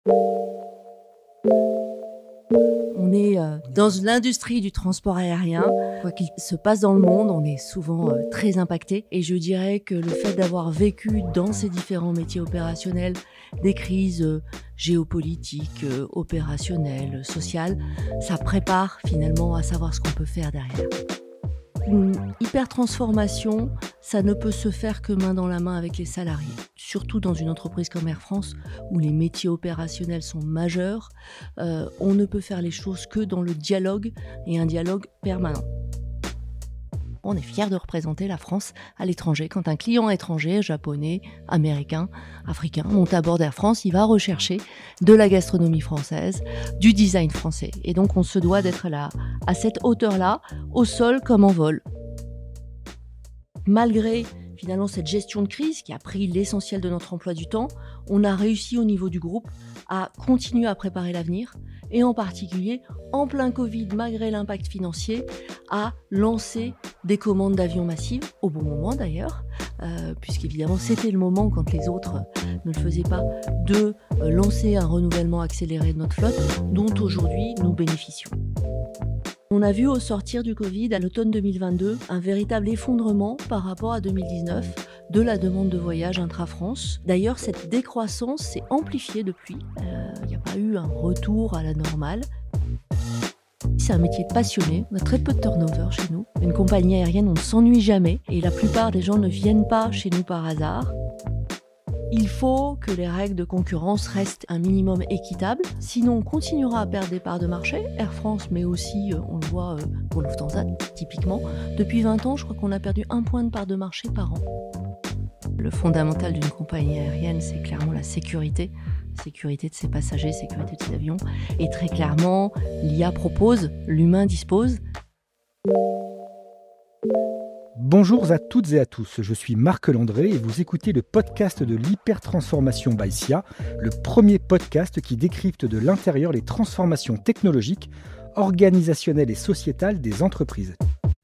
On est dans l'industrie du transport aérien. Quoi qu'il se passe dans le monde, on est souvent très impacté. Et je dirais que le fait d'avoir vécu dans ces différents métiers opérationnels des crises géopolitiques, opérationnelles, sociales, ça prépare finalement à savoir ce qu'on peut faire derrière. Une hyper-transformation, ça ne peut se faire que main dans la main avec les salariés. Surtout dans une entreprise comme Air France, où les métiers opérationnels sont majeurs, on ne peut faire les choses que dans le dialogue, et un dialogue permanent. On est fiers de représenter la France à l'étranger. Quand un client étranger, japonais, américain, africain, monte à bord d'Air France, il va rechercher de la gastronomie française, du design français. Et donc on se doit d'être là, à cette hauteur-là, au sol comme en vol. Malgré finalement cette gestion de crise qui a pris l'essentiel de notre emploi du temps, on a réussi au niveau du groupe à continuer à préparer l'avenir et en particulier, en plein Covid, malgré l'impact financier, à lancer des commandes d'avions massives, au bon moment d'ailleurs, puisqu'évidemment c'était le moment quand les autres ne le faisaient pas, de lancer un renouvellement accéléré de notre flotte, dont aujourd'hui nous bénéficions. On a vu au sortir du Covid, à l'automne 2022, un véritable effondrement par rapport à 2019 de la demande de voyage intra-France. D'ailleurs, cette décroissance s'est amplifiée depuis. Il n'y a pas eu un retour à la normale. C'est un métier de passionné, on a très peu de turnover chez nous. Une compagnie aérienne, on ne s'ennuie jamais et la plupart des gens ne viennent pas chez nous par hasard. Il faut que les règles de concurrence restent un minimum équitables, sinon on continuera à perdre des parts de marché, Air France, mais aussi, on le voit pour Lufthansa typiquement. Depuis 20 ans, je crois qu'on a perdu 1 point de part de marché par an. Le fondamental d'une compagnie aérienne, c'est clairement la sécurité. Sécurité de ses passagers, sécurité de ses avions. Et très clairement, l'IA propose, l'humain dispose. Bonjour à toutes et à tous, je suis Marc Landré et vous écoutez le podcast de l'hypertransformation by SIA, le premier podcast qui décrypte de l'intérieur les transformations technologiques, organisationnelles et sociétales des entreprises.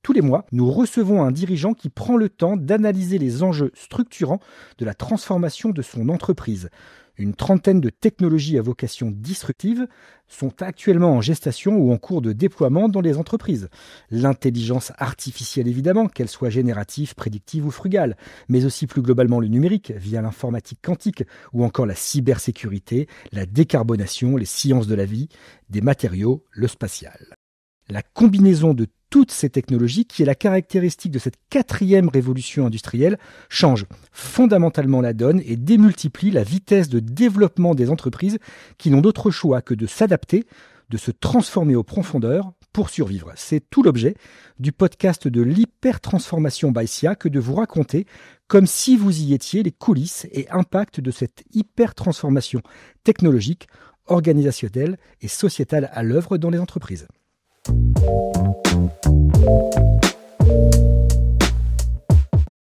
Tous les mois, nous recevons un dirigeant qui prend le temps d'analyser les enjeux structurants de la transformation de son entreprise. Une trentaine de technologies à vocation disruptive sont actuellement en gestation ou en cours de déploiement dans les entreprises. L'intelligence artificielle évidemment, qu'elle soit générative, prédictive ou frugale, mais aussi plus globalement le numérique via l'informatique quantique ou encore la cybersécurité, la décarbonation, les sciences de la vie, des matériaux, le spatial. La combinaison de toutes ces technologies, qui est la caractéristique de cette 4e révolution industrielle, change fondamentalement la donne et démultiplie la vitesse de développement des entreprises qui n'ont d'autre choix que de s'adapter, de se transformer aux profondeurs pour survivre. C'est tout l'objet du podcast de l'hypertransformation by SIA que de vous raconter, comme si vous y étiez, les coulisses et impacts de cette hypertransformation technologique, organisationnelle et sociétale à l'œuvre dans les entreprises.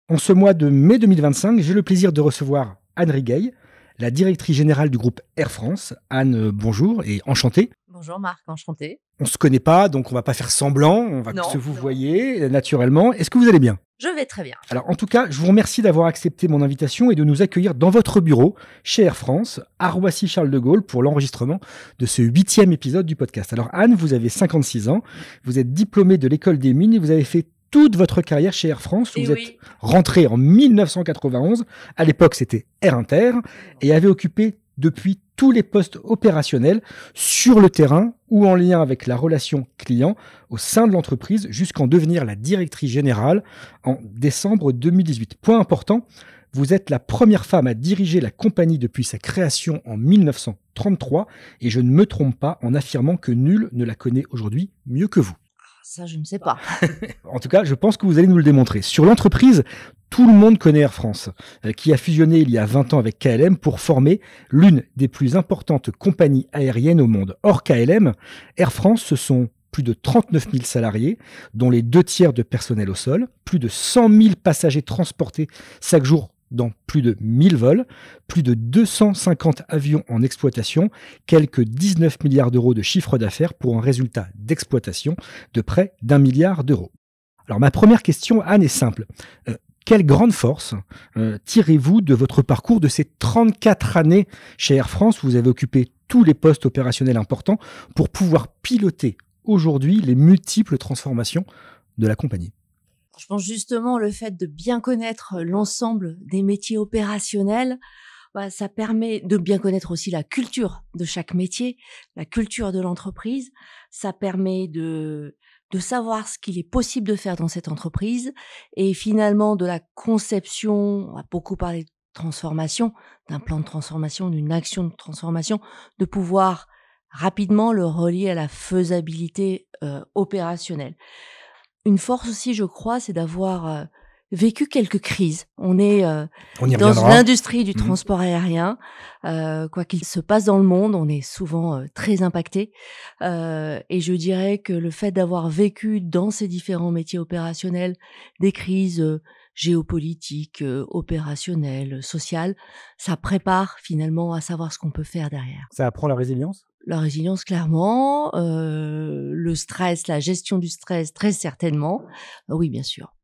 En ce mois de mai 2025, j'ai le plaisir de recevoir Anne Rigueil, la directrice générale du groupe Air France. Anne, bonjour et enchantée. Bonjour Marc, enchanté. On ne se connaît pas, donc on ne va pas faire semblant, on va se vous voyez naturellement. Est-ce que vous allez bien ? Je vais très bien. Alors en tout cas, je vous remercie d'avoir accepté mon invitation et de nous accueillir dans votre bureau chez Air France, à Roissy-Charles de Gaulle, pour l'enregistrement de ce 8e épisode du podcast. Alors Anne, vous avez 56 ans, vous êtes diplômée de l'école des mines et vous avez fait toute votre carrière chez Air France. Vous êtes rentrée en 1991, à l'époque c'était Air Inter, et avez occupé depuis tous les postes opérationnels sur le terrain ou en lien avec la relation client au sein de l'entreprise jusqu'en devenir la directrice générale en décembre 2018. Point important, vous êtes la première femme à diriger la compagnie depuis sa création en 1933 et je ne me trompe pas en affirmant que nul ne la connaît aujourd'hui mieux que vous. Ça, je ne sais pas. En tout cas, je pense que vous allez nous le démontrer. Sur l'entreprise, tout le monde connaît Air France, qui a fusionné il y a 20 ans avec KLM pour former l'une des plus importantes compagnies aériennes au monde. Hors KLM, Air France, ce sont plus de 39 000 salariés, dont les 2/3 de personnel au sol, plus de 100 000 passagers transportés chaque jour dans plus de 1000 vols, plus de 250 avions en exploitation, quelques 19 milliards d'euros de chiffre d'affaires pour un résultat d'exploitation de près d'1 milliard d'euros. Alors ma première question, Anne, est simple. Quelle grande force tirez-vous de votre parcours de ces 34 années chez Air France? Vous avez occupé tous les postes opérationnels importants pour pouvoir piloter aujourd'hui les multiples transformations de la compagnie. Je pense justement le fait de bien connaître l'ensemble des métiers opérationnels, ça permet de bien connaître aussi la culture de chaque métier, la culture de l'entreprise. Ça permet de savoir ce qu'il est possible de faire dans cette entreprise et finalement de la conception. On a beaucoup parlé de transformation, d'un plan de transformation, d'une action de transformation, de pouvoir rapidement le relier à la faisabilité opérationnelle. Une force aussi, je crois, c'est d'avoir vécu quelques crises. On est dans l'industrie du transport aérien. Quoi qu'il se passe dans le monde, on est souvent très impacté. Et je dirais que le fait d'avoir vécu dans ces différents métiers opérationnels des crises géopolitiques, opérationnelles, sociales, ça prépare finalement à savoir ce qu'on peut faire derrière. Ça apprend la résilience? La résilience, clairement. Le stress, la gestion du stress, très certainement. Oui, bien sûr.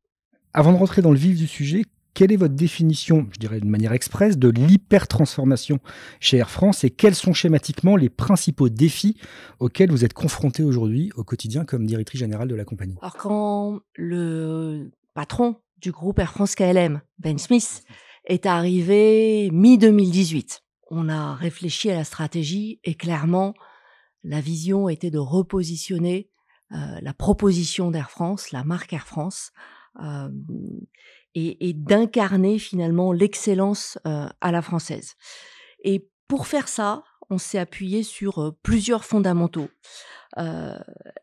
Avant de rentrer dans le vif du sujet, quelle est votre définition, je dirais de manière expresse, de l'hyper-transformation chez Air France et quels sont schématiquement les principaux défis auxquels vous êtes confrontés aujourd'hui au quotidien comme directrice générale de la compagnie? Alors, quand le patron du groupe Air France KLM, Ben Smith, est arrivé mi-2018, on a réfléchi à la stratégie et clairement, la vision était de repositionner la proposition d'Air France, la marque Air France, et d'incarner finalement l'excellence à la française. Et pour faire ça, on s'est appuyé sur plusieurs fondamentaux.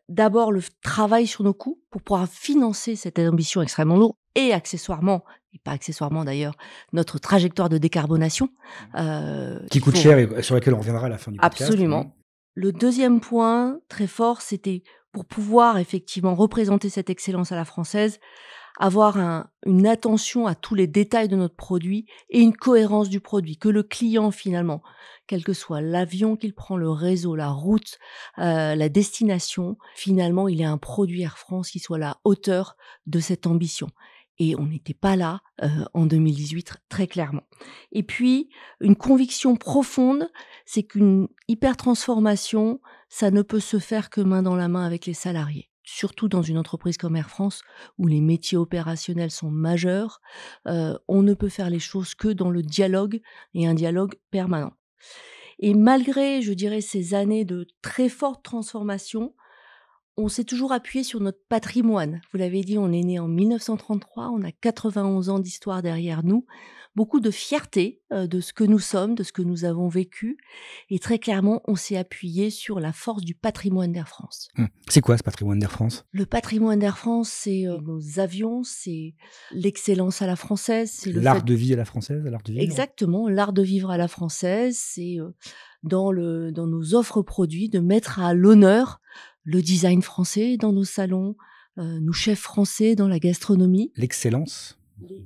D'abord, le travail sur nos coûts pour pouvoir financer cette ambition extrêmement lourde et accessoirement, et pas accessoirement d'ailleurs, notre trajectoire de décarbonation. Qui coûte cher et sur laquelle on reviendra à la fin du podcast. Absolument. Le deuxième point très fort, c'était pour pouvoir effectivement représenter cette excellence à la française, avoir une attention à tous les détails de notre produit et une cohérence du produit, que le client finalement, quel que soit l'avion qu'il prend, le réseau, la route, la destination, finalement il ait un produit Air France qui soit à la hauteur de cette ambition. Et on n'était pas là en 2018, très clairement. Et puis, une conviction profonde, c'est qu'une hyper-transformation, ça ne peut se faire que main dans la main avec les salariés. Surtout dans une entreprise comme Air France, où les métiers opérationnels sont majeurs, on ne peut faire les choses que dans le dialogue, et un dialogue permanent. Et malgré, je dirais, ces années de très forte transformation, on s'est toujours appuyé sur notre patrimoine. Vous l'avez dit, on est né en 1933, on a 91 ans d'histoire derrière nous, beaucoup de fierté de ce que nous sommes, de ce que nous avons vécu, et très clairement, on s'est appuyé sur la force du patrimoine d'Air France. C'est quoi ce patrimoine d'Air France? Le patrimoine d'Air France, c'est nos avions, c'est l'excellence à la française. C'est l'art de vie à la française, l'art de vivre. Exactement, l'art de vivre à la française, c'est dans nos offres produits de mettre à l'honneur le design français dans nos salons, nos chefs français dans la gastronomie. L'excellence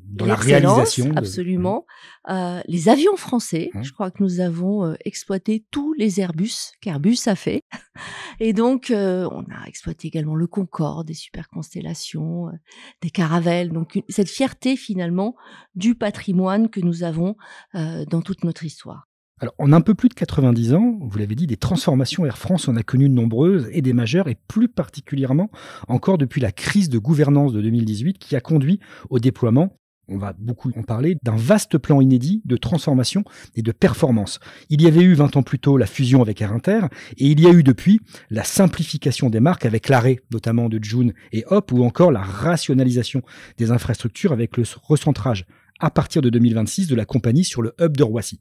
dans la réalisation. Absolument. Les avions français, je crois que nous avons exploité tous les Airbus qu'Airbus a fait. Et donc, on a exploité également le Concorde, des super constellations, des Caravelles. Donc, cette fierté finalement du patrimoine que nous avons dans toute notre histoire. Alors, en un peu plus de 90 ans, vous l'avez dit, des transformations Air France en a connu de nombreuses et des majeures, et plus particulièrement encore depuis la crise de gouvernance de 2018 qui a conduit au déploiement, on va beaucoup en parler, d'un vaste plan inédit de transformation et de performance. Il y avait eu 20 ans plus tôt la fusion avec Air Inter, et il y a eu depuis la simplification des marques avec l'arrêt notamment de Joon et Hop, ou encore la rationalisation des infrastructures avec le recentrage à partir de 2026 de la compagnie sur le hub de Roissy.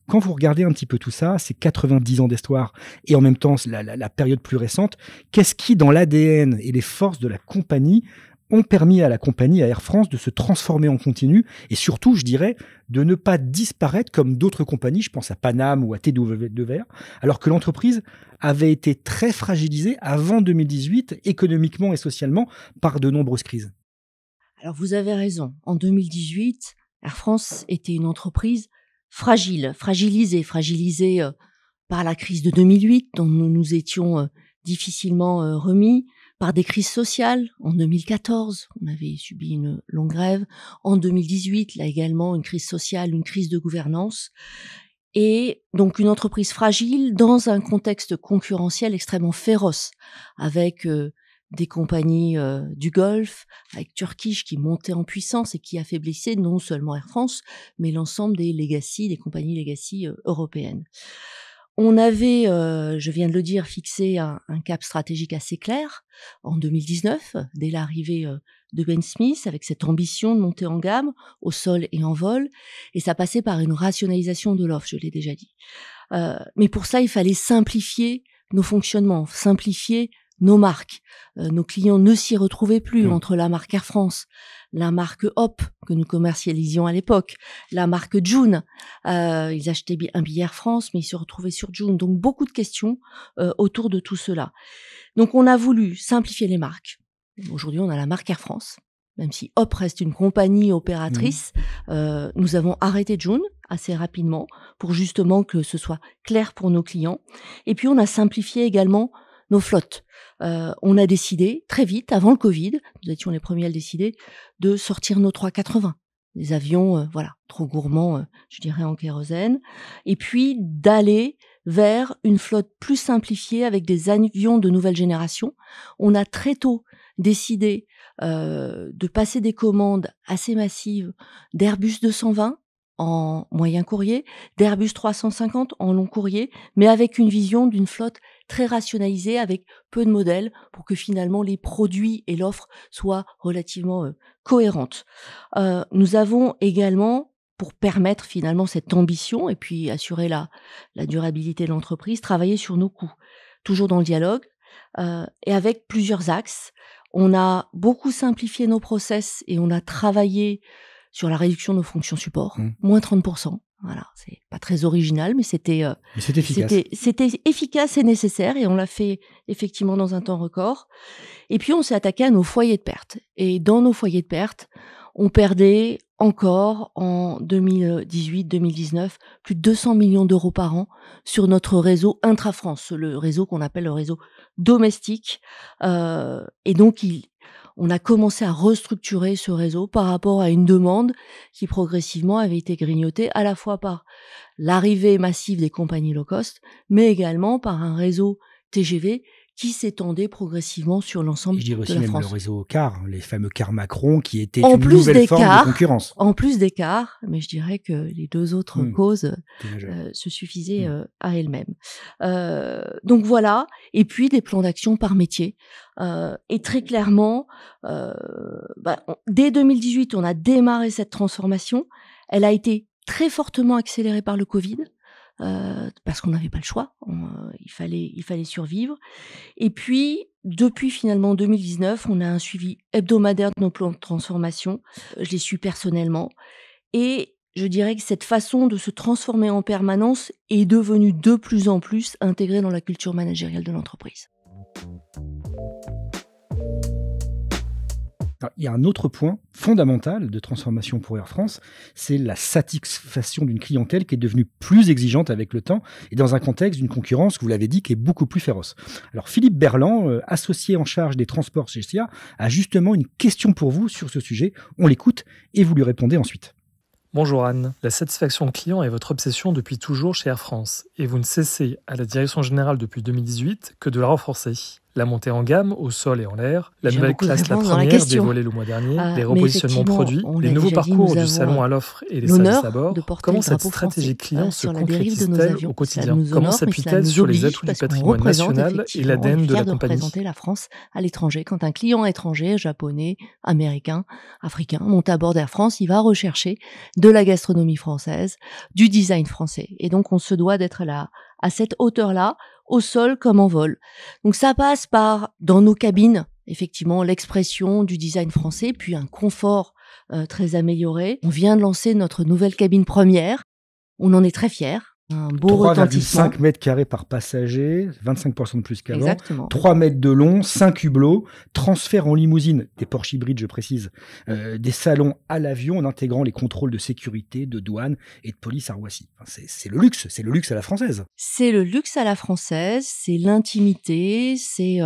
Quand vous regardez un petit peu tout ça, ces 90 ans d'histoire et en même temps la période plus récente, qu'est-ce qui, dans l'ADN et les forces de la compagnie, ont permis à la compagnie, à Air France, de se transformer en continu et surtout, je dirais, de ne pas disparaître comme d'autres compagnies, je pense à Paname ou à TWR, alors que l'entreprise avait été très fragilisée avant 2018, économiquement et socialement, par de nombreuses crises? Alors vous avez raison, en 2018, Air France était une entreprise fragilisée par la crise de 2008 dont nous nous étions difficilement remis, par des crises sociales. En 2014, on avait subi une longue grève. En 2018, là également, une crise sociale, une crise de gouvernance. Et donc une entreprise fragile dans un contexte concurrentiel extrêmement féroce, avec des compagnies du Golfe, avec Turkish qui montait en puissance et qui affaiblissait non seulement Air France, mais l'ensemble des compagnies legacy européennes. On avait, je viens de le dire, fixé un cap stratégique assez clair en 2019, dès l'arrivée de Ben Smith, avec cette ambition de monter en gamme au sol et en vol, et ça passait par une rationalisation de l'offre, je l'ai déjà dit. Mais pour ça, il fallait simplifier nos fonctionnements, simplifier nos marques. Nos clients ne s'y retrouvaient plus entre la marque Air France, la marque Hop que nous commercialisions à l'époque, la marque Joon. Ils achetaient un billet Air France, mais ils se retrouvaient sur Joon. Donc beaucoup de questions autour de tout cela. Donc on a voulu simplifier les marques. Aujourd'hui, on a la marque Air France. Même si Hop reste une compagnie opératrice, nous avons arrêté Joon assez rapidement pour justement que ce soit clair pour nos clients. Et puis on a simplifié également nos flottes. On a décidé très vite, avant le Covid, nous étions les premiers à le décider, de sortir nos 380, des avions trop gourmands, je dirais, en kérosène, et puis d'aller vers une flotte plus simplifiée avec des avions de nouvelle génération. On a très tôt décidé de passer des commandes assez massives d'Airbus 220 en moyen courrier, d'Airbus 350 en long courrier, mais avec une vision d'une flotte très rationalisée, avec peu de modèles, pour que finalement les produits et l'offre soient relativement cohérentes. Nous avons également, pour permettre finalement cette ambition et puis assurer la durabilité de l'entreprise, travaillé sur nos coûts, toujours dans le dialogue, et avec plusieurs axes. On a beaucoup simplifié nos process et on a travaillé sur la réduction de nos fonctions support, moins 30%. Voilà, c'est pas très original, mais c'était efficace. C'était efficace et nécessaire, et on l'a fait effectivement dans un temps record. Et puis on s'est attaqué à nos foyers de perte. Et dans nos foyers de perte, on perdait encore en 2018-2019 plus de 200 millions d'euros par an sur notre réseau intra-France, le réseau qu'on appelle le réseau domestique. Et donc on a commencé à restructurer ce réseau par rapport à une demande qui progressivement avait été grignotée à la fois par l'arrivée massive des compagnies low cost, mais également par un réseau TGV qui s'étendait progressivement sur l'ensemble de la France. Je dirais aussi même le réseau car, les fameux cars Macron, qui étaient une nouvelle forme de concurrence. En plus des cars, mais je dirais que les deux autres causes se suffisaient à elles-mêmes. Donc voilà, et puis des plans d'action par métier. Et très clairement, dès 2018, on a démarré cette transformation. Elle a été très fortement accélérée par le Covid. Parce qu'on n'avait pas le choix, il fallait survivre. Et puis, depuis finalement 2019, on a un suivi hebdomadaire de nos plans de transformation. Je les suis personnellement. Et je dirais que cette façon de se transformer en permanence est devenue de plus en plus intégrée dans la culture managériale de l'entreprise. Alors, il y a un autre point fondamental de transformation pour Air France, c'est la satisfaction d'une clientèle qui est devenue plus exigeante avec le temps et dans un contexte d'une concurrence, vous l'avez dit, qui est beaucoup plus féroce. Alors Philippe Berland, associé en charge des transports chez SIA, a justement une question pour vous sur ce sujet. On l'écoute et vous lui répondez ensuite. Bonjour Anne, la satisfaction client est votre obsession depuis toujours chez Air France et vous ne cessez à la direction générale depuis 2018 que de la renforcer. La montée en gamme, au sol et en l'air, la nouvelle classe, la première, dévoilée le mois dernier, les repositionnements produits, les nouveaux parcours du salon à l'offre et les services à bord. Comment cette stratégie client se concrétise-t-elle au quotidien ? Comment s'appuie-t-elle sur les atouts du patrimoine national et l'ADN de la compagnie ? Représenter la France à l'étranger. Quand un client étranger, japonais, américain, africain, monte à bord d'Air France, il va rechercher de la gastronomie française, du design français. Et donc, on se doit d'être là, à cette hauteur-là, au sol comme en vol. Donc ça passe par, dans nos cabines, effectivement, l'expression du design français, puis un confort très amélioré. On vient de lancer notre nouvelle cabine première. On en est très fiers. Un beau retentissement. 3,5 mètres carrés par passager, 25% de plus qu'avant. Exactement. 3 mètres de long, 5 hublots, transfert en limousine, des Porsche hybrides, je précise, des salons à l'avion en intégrant les contrôles de sécurité, de douane et de police à Roissy. Enfin, c'est le luxe à la française. C'est le luxe à la française, c'est l'intimité, c'est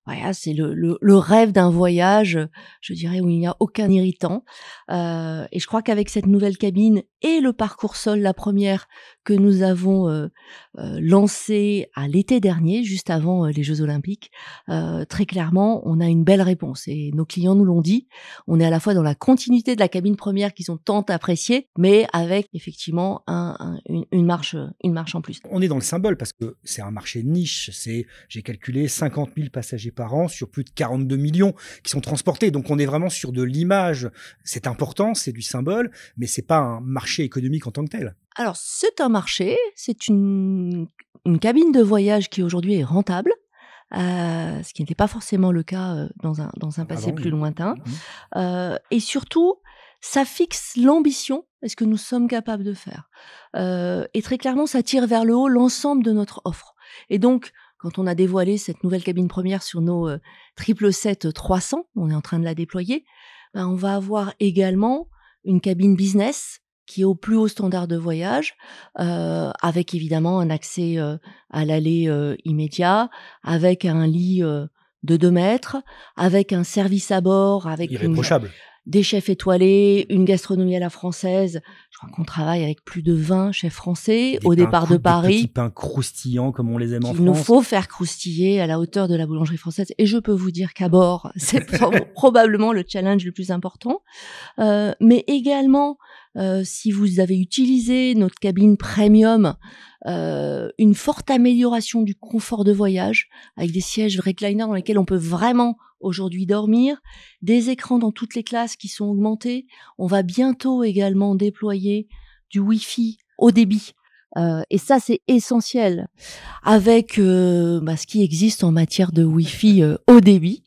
voilà, c'est le rêve d'un voyage, je dirais, où il n'y a aucun irritant. Et je crois qu'avec cette nouvelle cabine et le parcours sol, la première que nous avons lancée à l'été dernier, juste avant les Jeux Olympiques, très clairement, on a une belle réponse. Et nos clients nous l'ont dit. On est à la fois dans la continuité de la cabine première qu'ils ont tant appréciée, mais avec effectivement une marche en plus. On est dans le symbole parce que c'est un marché niche. J'ai calculé 50 000 passagers par an sur plus de 42 millions qui sont transportés. Donc on est vraiment sur de l'image. C'est important, c'est du symbole, mais c'est pas un marché économique en tant que tel. Alors c'est un marché, c'est une cabine de voyage qui aujourd'hui est rentable, ce qui n'était pas forcément le cas dans un passé plus lointain. Et surtout, ça fixe l'ambition et ce que nous sommes capables de faire. Et très clairement, ça tire vers le haut l'ensemble de notre offre. Et donc, quand on a dévoilé cette nouvelle cabine première sur nos 777-300, on est en train de la déployer, on va avoir également une cabine business qui est au plus haut standard de voyage, avec évidemment un accès à l'allée immédiat, avec un lit de 2 mètres, avec un service à bord, avec irréprochable. Des chefs étoilés, une gastronomie à la française. Je crois qu'on travaille avec plus de 20 chefs français au départ de Paris. Des petits pains croustillants comme on les aime en France. Il nous faut faire croustiller à la hauteur de la boulangerie française. Et je peux vous dire qu'à bord, c'est probablement le challenge le plus important. Mais également, si vous avez utilisé notre cabine premium, une forte amélioration du confort de voyage avec des sièges recliner dans lesquels on peut vraiment aujourd'hui dormir, des écrans dans toutes les classes qui sont augmentés. On va bientôt également déployer du Wi-Fi haut débit. Et ça, c'est essentiel avec ce qui existe en matière de Wi-Fi haut débit.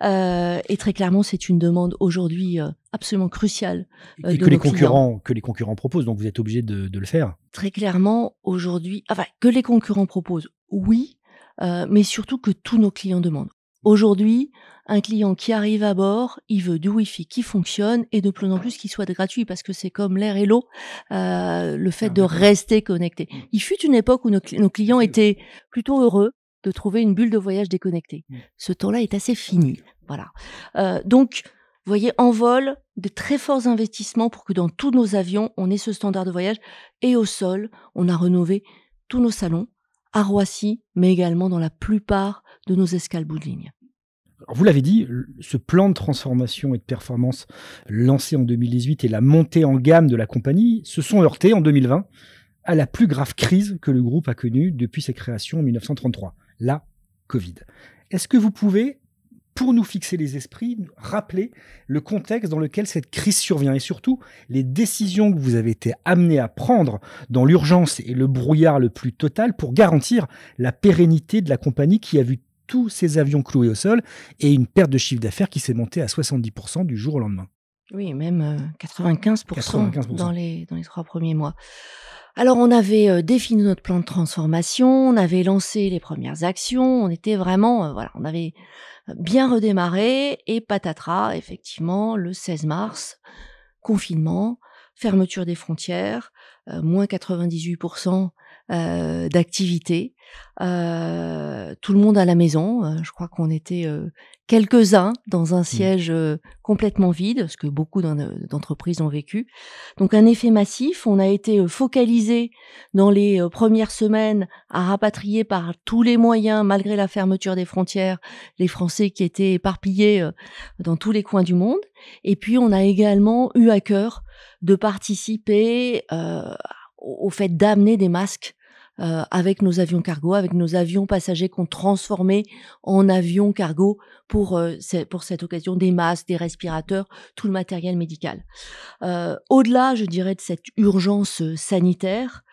Et très clairement, c'est une demande aujourd'hui absolument cruciale. Et que les concurrents proposent, donc vous êtes obligé de le faire. Très clairement, aujourd'hui, que les concurrents proposent, oui, mais surtout que tous nos clients demandent. Aujourd'hui, un client qui arrive à bord, il veut du Wi-Fi qui fonctionne et de plus en plus qui soit gratuit parce que c'est comme l'air et l'eau, le fait de rester connecté. Il fut une époque où nos clients étaient plutôt heureux de trouver une bulle de voyage déconnectée. Ce temps-là est assez fini. Voilà. Donc, vous voyez, en vol, de très forts investissements pour que dans tous nos avions, on ait ce standard de voyage. Et au sol, on a rénové tous nos salons à Roissy, mais également dans la plupart de nos escales bout de ligne. Alors vous l'avez dit, ce plan de transformation et de performance lancé en 2018 et la montée en gamme de la compagnie se sont heurtés en 2020 à la plus grave crise que le groupe a connue depuis sa création en 1933, la Covid. Est-ce que vous pouvez, pour nous fixer les esprits, rappeler le contexte dans lequel cette crise survient et surtout les décisions que vous avez été amenés à prendre dans l'urgence et le brouillard le plus total pour garantir la pérennité de la compagnie qui a vu tous ces avions cloués au sol et une perte de chiffre d'affaires qui s'est montée à 70% du jour au lendemain. Oui, même 95% dans les 3 premiers mois. Alors, on avait défini notre plan de transformation, on avait lancé les premières actions, on était vraiment, on avait bien redémarré et patatras, effectivement, le 16 mars, confinement, fermeture des frontières, moins 98% d'activité, tout le monde à la maison. Je crois qu'on était quelques-uns dans un siège complètement vide, ce que beaucoup d'entreprises ont vécu. Donc un effet massif. On a été focalisé dans les premières semaines à rapatrier par tous les moyens, malgré la fermeture des frontières, les Français qui étaient éparpillés dans tous les coins du monde. Et puis on a également eu à cœur de participer au fait d'amener des masques avec nos avions cargo, avec nos avions passagers qu'on transformait en avions cargo pour cette occasion, des masques, des respirateurs, tout le matériel médical. Au-delà, je dirais, de cette urgence sanitaire,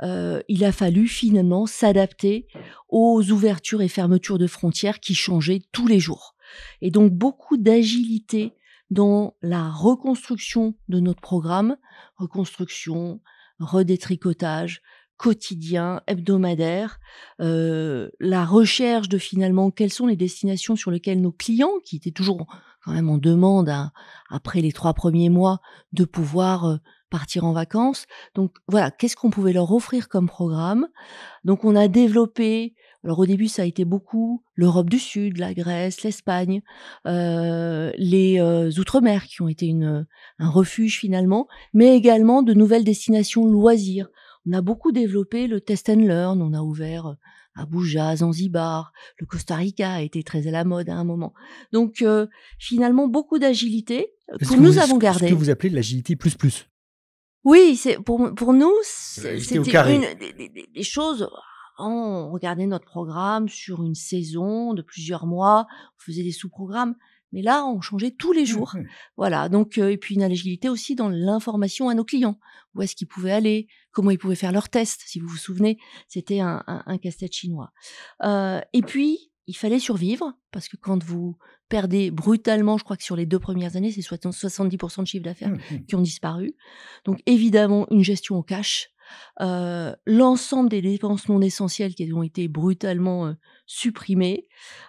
il a fallu finalement s'adapter aux ouvertures et fermetures de frontières qui changeaient tous les jours. Et donc beaucoup d'agilité dans la reconstruction de notre programme, reconstruction, redétricotage, quotidien, hebdomadaire, la recherche de finalement quelles sont les destinations sur lesquelles nos clients, qui étaient toujours quand même en demande après les 3 premiers mois, de pouvoir partir en vacances. Donc voilà, qu'est-ce qu'on pouvait leur offrir comme programme ? Donc on a développé Alors au début, ça a été beaucoup l'Europe du Sud, la Grèce, l'Espagne, les Outre-mer qui ont été un refuge finalement, mais également de nouvelles destinations loisirs. On a beaucoup développé le test and learn, on a ouvert Abuja, Zanzibar, le Costa Rica a été très à la mode à un moment. Donc finalement, beaucoup d'agilité que nous avons gardée. Ce que vous appelez de l'agilité plus plus. Oui, c'est pour nous, L'agilité au c'était carré. une des choses. On regardait notre programme sur une saison de plusieurs mois, on faisait des sous-programmes, mais là, on changeait tous les jours. Voilà, donc et puis une agilité aussi dans l'information à nos clients. Où est-ce qu'ils pouvaient aller, comment ils pouvaient faire leurs tests, si vous vous souvenez, c'était un casse-tête chinois. Et puis, il fallait survivre, parce que quand vous perdez brutalement, je crois que sur les 2 premières années, c'est 70% de chiffre d'affaires qui ont disparu. Donc évidemment, une gestion au cash, l'ensemble des dépenses non essentielles qui ont été brutalement supprimées.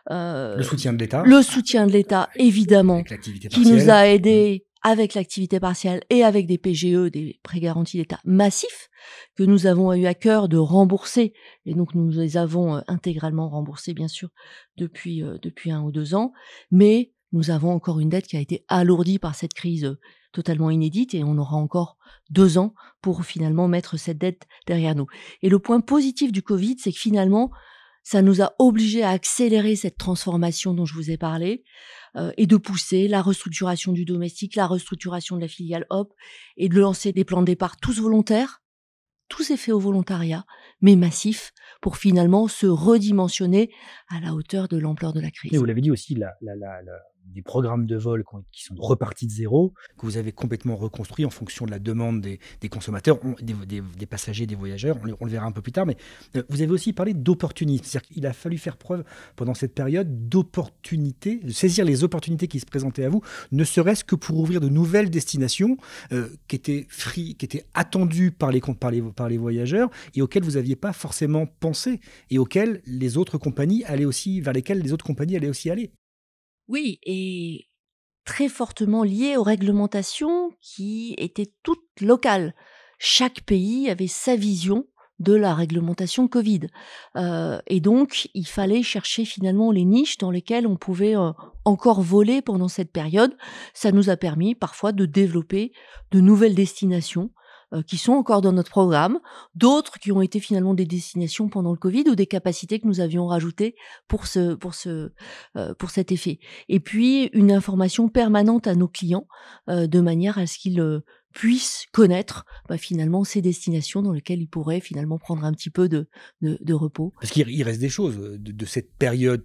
Le soutien de l'État. Le soutien de l'État, évidemment, qui nous a aidés avec l'activité partielle et avec des PGE, des prêts garantis d'État massifs, que nous avons eu à cœur de rembourser. Et donc, nous les avons intégralement remboursés, bien sûr, depuis 1 ou 2 ans. Mais nous avons encore une dette qui a été alourdie par cette crise totalement inédite et on aura encore 2 ans pour finalement mettre cette dette derrière nous. Et le point positif du Covid, c'est que finalement, ça nous a obligés à accélérer cette transformation dont je vous ai parlé et de pousser la restructuration du domestique, la restructuration de la filiale Hop et de lancer des plans de départ tous volontaires. Tout s'est fait au volontariat, mais massif, pour finalement se redimensionner à la hauteur de l'ampleur de la crise. Et vous l'avez dit aussi, des programmes de vol qui sont repartis de zéro, que vous avez complètement reconstruits en fonction de la demande des consommateurs, des passagers, des voyageurs, on le verra un peu plus tard, mais vous avez aussi parlé d'opportunisme, c'est-à-dire qu'il a fallu faire preuve pendant cette période d'opportunité, de saisir les opportunités qui se présentaient à vous, ne serait-ce que pour ouvrir de nouvelles destinations qui étaient attendues par les voyageurs et auxquelles vous n'aviez pas forcément pensé et vers lesquelles les autres compagnies allaient aussi aller. Oui, et très fortement lié aux réglementations qui étaient toutes locales. Chaque pays avait sa vision de la réglementation Covid. Et donc, il fallait chercher finalement les niches dans lesquelles on pouvait encore voler pendant cette période. Ça nous a permis parfois de développer de nouvelles destinations qui sont encore dans notre programme, d'autres qui ont été finalement des destinations pendant le Covid ou des capacités que nous avions rajoutées pour cet effet. Et puis, une information permanente à nos clients de manière à ce qu'ils puissent connaître finalement ces destinations dans lesquelles ils pourraient finalement prendre un petit peu de repos. Parce qu'il reste des choses de cette période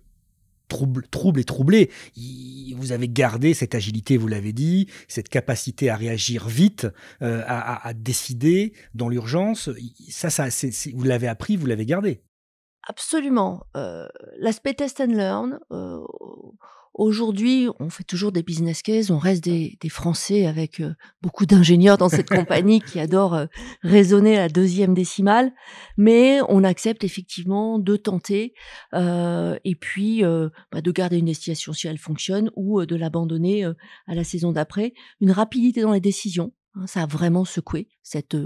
troublée. Vous avez gardé cette agilité, vous l'avez dit, cette capacité à réagir vite, à décider dans l'urgence. Ça vous l'avez appris, vous l'avez gardé. Absolument. L'aspect test and learn, aujourd'hui, on fait toujours des business cases, on reste des Français avec beaucoup d'ingénieurs dans cette compagnie qui adorent raisonner à la 2e décimale, mais on accepte effectivement de tenter et puis de garder une destination si elle fonctionne ou de l'abandonner à la saison d'après. Une rapidité dans les décisions. Ça a vraiment secoué cette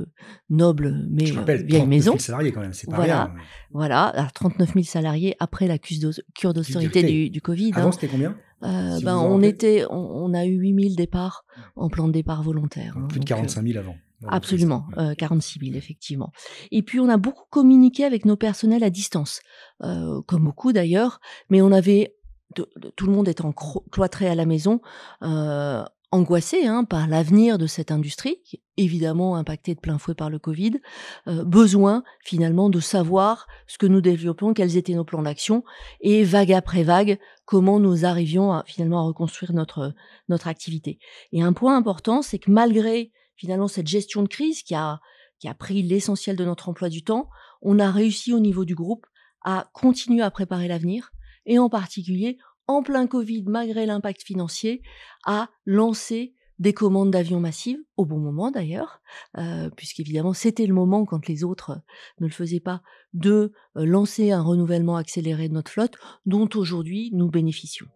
noble mais vieille maison. 39 000 salariés quand même, c'est pas rien. Mais... Voilà, alors 39 000 salariés après la cure d'austérité du Covid. Avant, c'était combien on a eu 8 000 départs en plan de départ volontaire. Plus de 45 000 avant. Absolument, 46 000 effectivement. Et puis on a beaucoup communiqué avec nos personnels à distance, comme beaucoup d'ailleurs, mais on avait tout le monde étant cloîtré à la maison, angoissé par l'avenir de cette industrie, qui est évidemment impactée de plein fouet par le Covid, besoin finalement de savoir ce que nous développions, quels étaient nos plans d'action, et vague après vague, comment nous arrivions finalement à reconstruire notre activité. Et un point important, c'est que malgré finalement cette gestion de crise qui a pris l'essentiel de notre emploi du temps, on a réussi au niveau du groupe à continuer à préparer l'avenir, et en particulier en plein Covid, malgré l'impact financier, à lancer des commandes d'avions massives, au bon moment d'ailleurs, puisqu'évidemment c'était le moment, quand les autres ne le faisaient pas, de lancer un renouvellement accéléré de notre flotte, dont aujourd'hui nous bénéficions.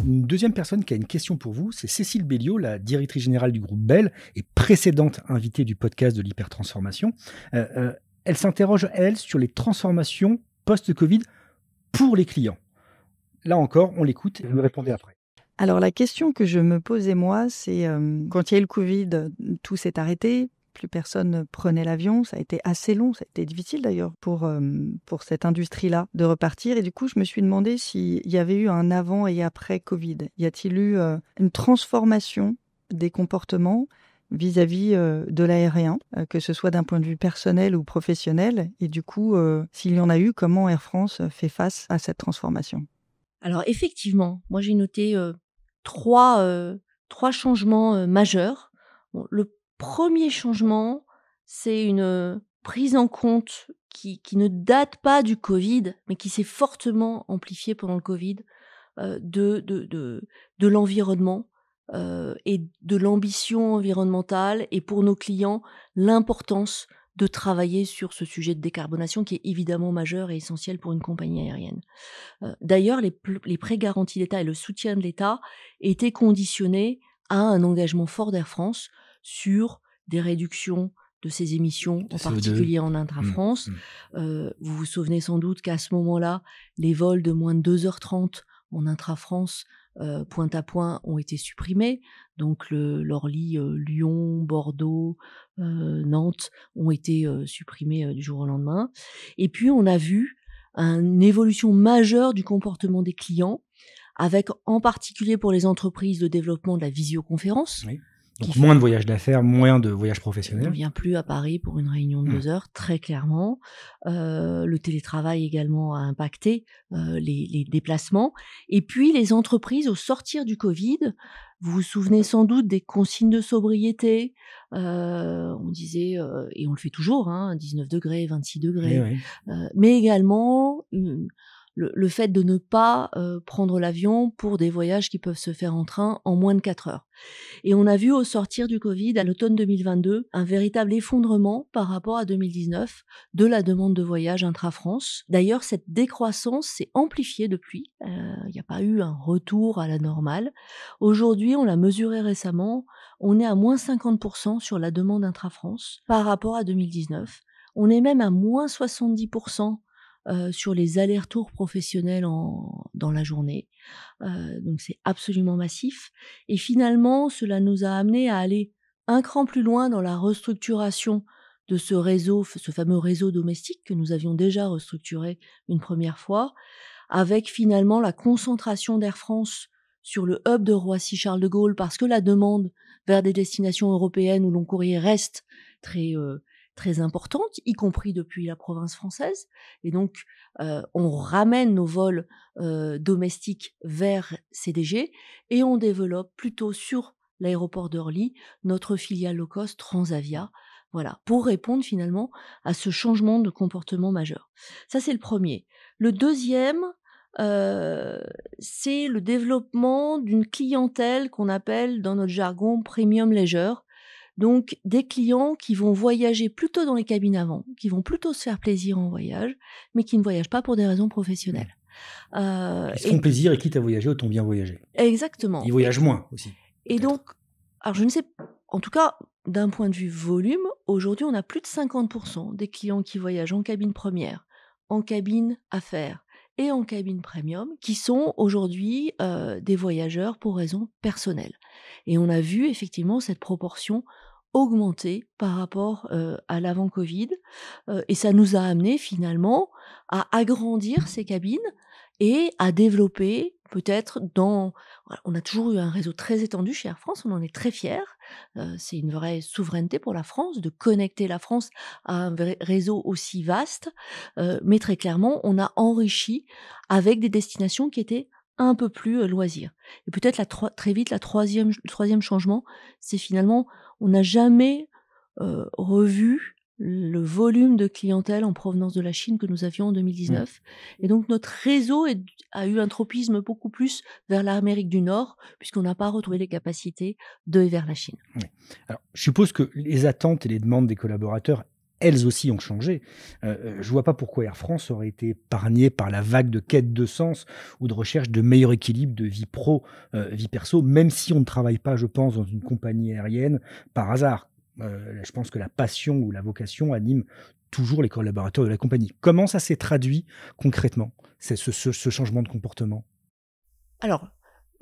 Une deuxième personne qui a une question pour vous, c'est Cécile Belliot, la directrice générale du groupe Bell et précédente invitée du podcast de l'hypertransformation. elle s'interroge, elle, sur les transformations post-Covid pour les clients. Là encore, on l'écoute et vous me répondez après. Alors la question que je me posais moi, c'est quand il y a eu le Covid, tout s'est arrêté, plus personne ne prenait l'avion, ça a été assez long, ça a été difficile d'ailleurs pour cette industrie-là de repartir. Et du coup, je me suis demandé s'il y avait eu un avant et après Covid. Y a-t-il eu une transformation des comportements vis-à-vis de l'aérien, que ce soit d'un point de vue personnel ou professionnel? Et du coup, s'il y en a eu, comment Air France fait face à cette transformation? Alors effectivement, moi j'ai noté trois changements majeurs. Bon, le premier changement, c'est une prise en compte qui ne date pas du Covid, mais qui s'est fortement amplifiée pendant le Covid, de l'environnement et de l'ambition environnementale, et pour nos clients, l'importance de travailler sur ce sujet de décarbonation qui est évidemment majeur et essentiel pour une compagnie aérienne. D'ailleurs, les prêts garantis d'État et le soutien de l'État étaient conditionnés à un engagement fort d'Air France sur des réductions de ses émissions, en particulier en intra-France. Vous vous souvenez sans doute qu'à ce moment-là, les vols de moins de 2h30 en intra-France, point à point, ont été supprimés. Donc l'Orly, Lyon, Bordeaux, Nantes ont été supprimés du jour au lendemain. Et puis on a vu une évolution majeure du comportement des clients, avec en particulier pour les entreprises le développement de la visioconférence. Oui. Donc moins de voyages d'affaires, moins de voyages professionnels. On ne vient plus à Paris pour une réunion de 2 heures, très clairement. Le télétravail également a impacté les déplacements. Et puis les entreprises, au sortir du Covid, vous vous souvenez sans doute des consignes de sobriété. On disait, et on le fait toujours, 19 degrés, 26 degrés. Oui. Mais également le fait de ne pas prendre l'avion pour des voyages qui peuvent se faire en train en moins de 4 heures. Et on a vu au sortir du Covid, à l'automne 2022, un véritable effondrement par rapport à 2019 de la demande de voyage intra-France. D'ailleurs, cette décroissance s'est amplifiée depuis. Il n'y a pas eu un retour à la normale. Aujourd'hui, on l'a mesuré récemment, on est à moins 50% sur la demande intra-France par rapport à 2019. On est même à moins 70% sur les allers-retours professionnels dans la journée. Donc c'est absolument massif. Et finalement, cela nous a amené à aller un cran plus loin dans la restructuration de ce réseau, ce fameux réseau domestique que nous avions déjà restructuré une première fois, avec finalement la concentration d'Air France sur le hub de Roissy-Charles de Gaulle, parce que la demande vers des destinations européennes où long courrier reste très importante, y compris depuis la province française. Et donc, on ramène nos vols domestiques vers CDG et on développe plutôt sur l'aéroport d'Orly notre filiale low cost Transavia, voilà, pour répondre finalement à ce changement de comportement majeur. Ça, c'est le premier. Le deuxième, c'est le développement d'une clientèle qu'on appelle dans notre jargon premium leisure. Donc, des clients qui vont voyager plutôt dans les cabines avant, qui vont plutôt se faire plaisir en voyage, mais qui ne voyagent pas pour des raisons professionnelles. Ils se font plaisir et quitte à voyager, autant bien voyager. Exactement. Ils voyagent moins aussi. Et donc, alors je ne sais, en tout cas, d'un point de vue volume, aujourd'hui, on a plus de 50% des clients qui voyagent en cabine première, en cabine affaires et en cabine premium, qui sont aujourd'hui des voyageurs pour raisons personnelles. Et on a vu effectivement cette proportion augmenter par rapport à l'avant-Covid, et ça nous a amené finalement à agrandir ces cabines et à développer peut-être on a toujours eu un réseau très étendu chez Air France, on en est très fiers. C'est une vraie souveraineté pour la France de connecter la France à un réseau aussi vaste, mais très clairement, on a enrichi avec des destinations qui étaient un peu plus loisirs. Et peut-être très vite, le troisième changement, c'est finalement, on n'a jamais revu le volume de clientèle en provenance de la Chine que nous avions en 2019. Et donc, notre réseau a eu un tropisme beaucoup plus vers l'Amérique du Nord, puisqu'on n'a pas retrouvé les capacités de vers la Chine. Oui. Alors, je suppose que les attentes et les demandes des collaborateurs, elles aussi ont changé. Je ne vois pas pourquoi Air France aurait été épargnée par la vague de quête de sens ou de recherche de meilleur équilibre de vie pro, vie perso, même si on ne travaille pas, je pense, dans une compagnie aérienne par hasard. Je pense que la passion ou la vocation anime toujours les collaborateurs de la compagnie. Comment ça s'est traduit concrètement, ce changement de comportement? Alors,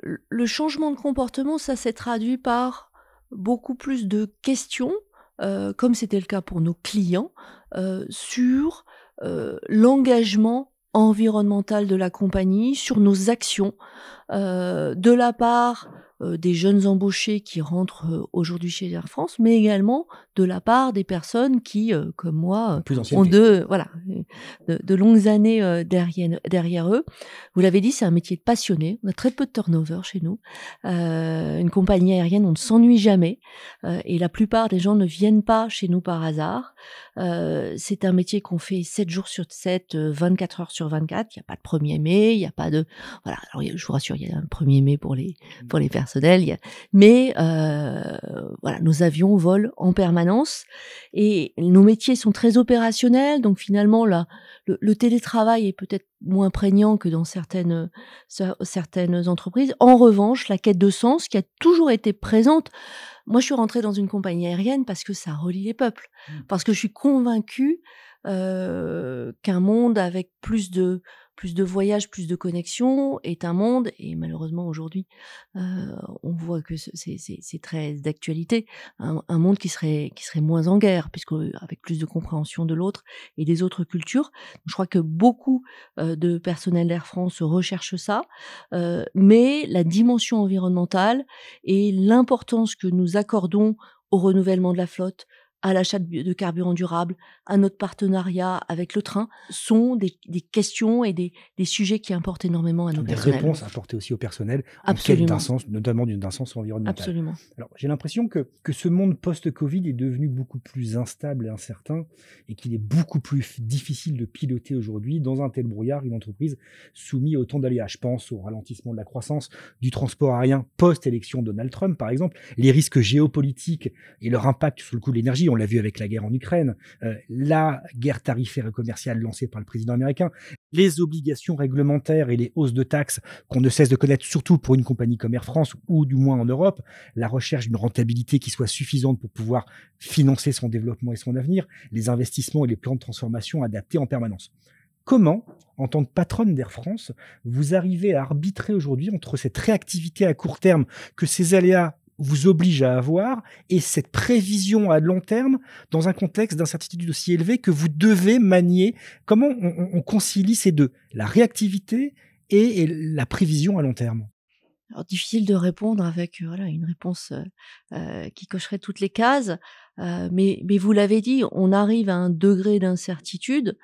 le changement de comportement, ça s'est traduit par beaucoup plus de questions, comme c'était le cas pour nos clients, sur l'engagement environnemental de la compagnie, sur nos actions, de la part des jeunes embauchés qui rentrent aujourd'hui chez Air France, mais également de la part des personnes qui, comme moi, ont de longues années derrière eux. Vous l'avez dit, c'est un métier de passionné. On a très peu de turnover chez nous. Une compagnie aérienne, on ne s'ennuie jamais. Et la plupart des gens ne viennent pas chez nous par hasard. C'est un métier qu'on fait 7 jours sur 7, 24 heures sur 24. Il n'y a pas de 1er mai, il n'y a pas de... Voilà, alors je vous rassure, il y a un 1er mai pour les personnels. Mais voilà, nos avions volent en permanence et nos métiers sont très opérationnels. Donc finalement, le télétravail est peut-être moins prégnant que dans certaines entreprises. En revanche, la quête de sens qui a toujours été présente. Moi, je suis rentrée dans une compagnie aérienne parce que ça relie les peuples, parce que je suis convaincue qu'un monde avec plus de voyages, plus de connexions est un monde, et malheureusement aujourd'hui, on voit que c'est très d'actualité, un monde qui serait moins en guerre, puisque avec plus de compréhension de l'autre et des autres cultures. Je crois que beaucoup de personnel d'Air France recherchent ça, mais la dimension environnementale et l'importance que nous accordons au renouvellement de la flotte, à l'achat de carburant durable, à notre partenariat avec le train, sont des questions et des sujets qui importent énormément à nos personnels. Des réponses apportées aussi au personnel, en quête d'un sens, notamment d'un sens environnemental. Absolument. Alors, j'ai l'impression que ce monde post-Covid est devenu beaucoup plus instable et incertain, et qu'il est beaucoup plus difficile de piloter aujourd'hui dans un tel brouillard une entreprise soumise à autant d'aléas. Je pense au ralentissement de la croissance du transport aérien post-élection de Donald Trump, par exemple, les risques géopolitiques et leur impact sur le coût de l'énergie. On l'a vu avec la guerre en Ukraine, la guerre tarifaire et commerciale lancée par le président américain, les obligations réglementaires et les hausses de taxes qu'on ne cesse de connaître, surtout pour une compagnie comme Air France, ou du moins en Europe, la recherche d'une rentabilité qui soit suffisante pour pouvoir financer son développement et son avenir, les investissements et les plans de transformation adaptés en permanence. Comment, en tant que patronne d'Air France, vous arrivez à arbitrer aujourd'hui entre cette réactivité à court terme que ces aléas vous oblige à avoir et cette prévision à long terme dans un contexte d'incertitude aussi élevé que vous devez manier? Comment on concilie ces deux, la réactivité et la prévision à long terme? Alors, difficile de répondre avec une réponse qui cocherait toutes les cases, mais vous l'avez dit, on arrive à un degré d'incertitude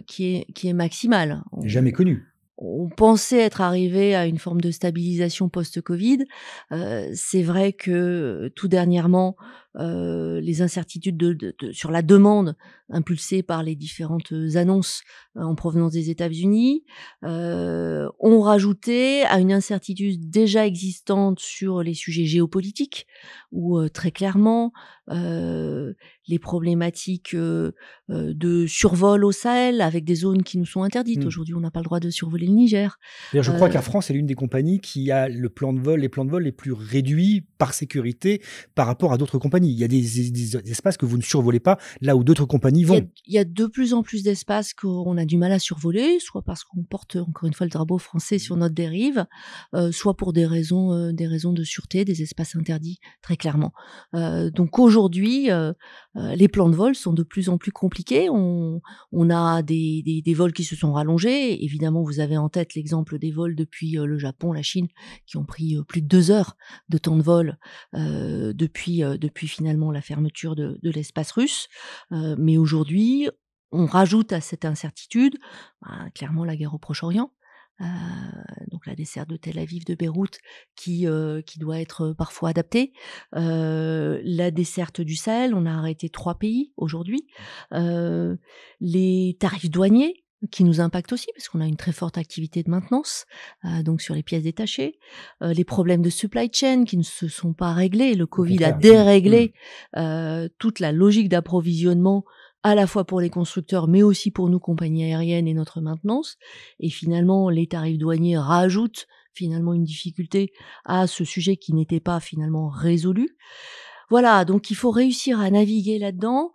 qui est maximal. Jamais connu. On pensait être arrivé à une forme de stabilisation post-Covid. C'est vrai que tout dernièrement, les incertitudes sur la demande impulsée par les différentes annonces en provenance des États-Unis ont rajouté à une incertitude déjà existante sur les sujets géopolitiques, où très clairement les problématiques de survol au Sahel avec des zones qui nous sont interdites. Aujourd'hui, on n'a pas le droit de survoler le Niger. D'ailleurs, je crois qu'Air France est l'une des compagnies qui a les plans de vol les plus réduits par sécurité par rapport à d'autres compagnies. Il y a des espaces que vous ne survolez pas là où d'autres compagnies vont. Il y a de plus en plus d'espaces qu'on a du mal à survoler, soit parce qu'on porte encore une fois le drapeau français sur notre dérive, soit pour des raisons de sûreté, des espaces interdits, très clairement. Donc aujourd'hui, les plans de vol sont de plus en plus compliqués. On a des vols qui se sont rallongés. Évidemment, vous avez en tête l'exemple des vols depuis le Japon, la Chine, qui ont pris plus de 2 heures de temps de vol depuis finalement la fermeture de l'espace russe. Mais aujourd'hui, on rajoute à cette incertitude clairement la guerre au Proche-Orient. Donc la desserte de Tel Aviv, de Beyrouth, qui doit être parfois adaptée. La desserte du Sahel, on a arrêté 3 pays aujourd'hui. Les tarifs douaniers qui nous impactent aussi, parce qu'on a une très forte activité de maintenance, donc sur les pièces détachées. Les problèmes de supply chain qui ne se sont pas réglés. Le Covid a déréglé toute la logique d'approvisionnement, à la fois pour les constructeurs, mais aussi pour nous, compagnies aériennes et notre maintenance. Et finalement, les tarifs douaniers rajoutent finalement une difficulté à ce sujet qui n'était pas finalement résolu. Voilà, donc il faut réussir à naviguer là-dedans.